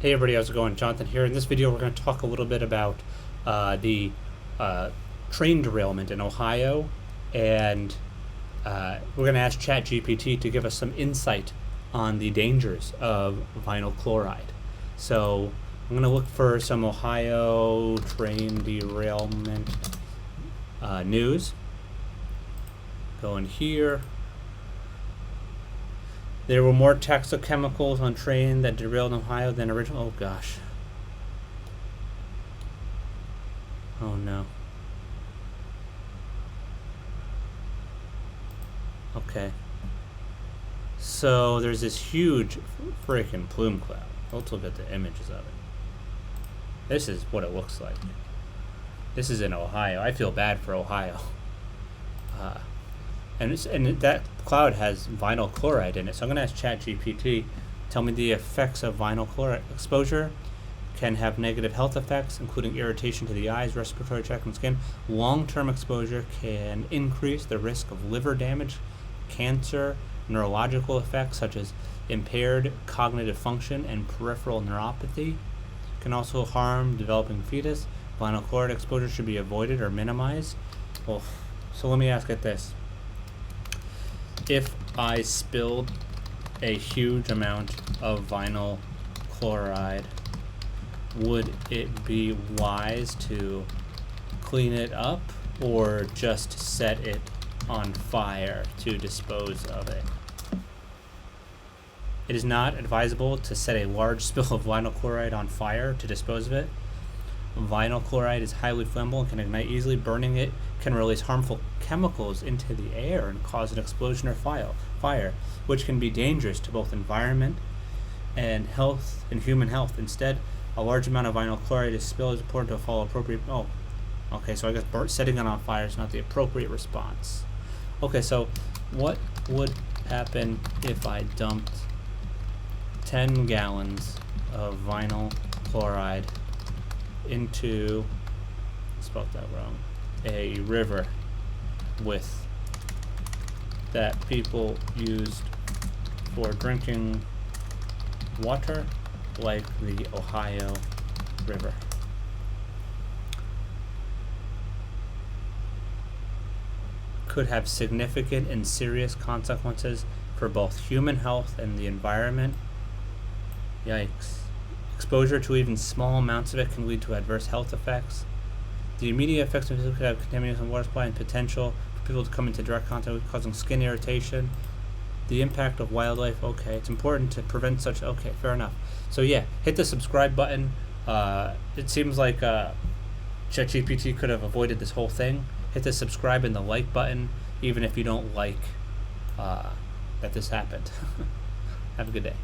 Hey everybody, how's it going? Jonathan here. In this video, we're going to talk a little bit about the train derailment in Ohio, and we're going to ask ChatGPT to give us some insight on the dangers of vinyl chloride. So I'm going to look for some Ohio train derailment news. Go in here. There were more toxic chemicals on train that derailed in Ohio than original. Oh gosh. Oh no. Okay. So there's this huge freaking plume cloud. Let's look at the images of it. This is what it looks like. This is in Ohio. I feel bad for Ohio. And that cloud has vinyl chloride in it. So I'm going to ask ChatGPT, tell me the effects of vinyl chloride exposure. Can have negative health effects, including irritation to the eyes, respiratory tract, and skin. Long-term exposure can increase the risk of liver damage, cancer, neurological effects such as impaired cognitive function and peripheral neuropathy. Can also harm developing fetus. Vinyl chloride exposure should be avoided or minimized. Well, so let me ask it this. If I spilled a huge amount of vinyl chloride, would it be wise to clean it up or just set it on fire to dispose of it? It is not advisable to set a large spill of vinyl chloride on fire to dispose of it. Vinyl chloride is highly flammable and can ignite easily. Burning it can release harmful chemicals into the air and cause an explosion or fire, which can be dangerous to both environment and health and human health. Instead, a large amount of vinyl chloride is spilled is important to follow appropriate. Oh, okay. So I guess setting it on fire is not the appropriate response. Okay, so what would happen if I dumped 10 gallons of vinyl chloride into, spelled that wrong, a river with that people used for drinking water, like the Ohio River? Could have significant and serious consequences for both human health and the environment. Yikes. Exposure to even small amounts of it can lead to adverse health effects. The immediate effects of it could have contamination in water supply and potential for people to come into direct contact with, causing skin irritation. The impact of wildlife. Okay, it's important to prevent such. Okay, fair enough. So yeah, hit the subscribe button. It seems like ChatGPT could have avoided this whole thing. Hit the subscribe and the like button, even if you don't like that this happened. Have a good day.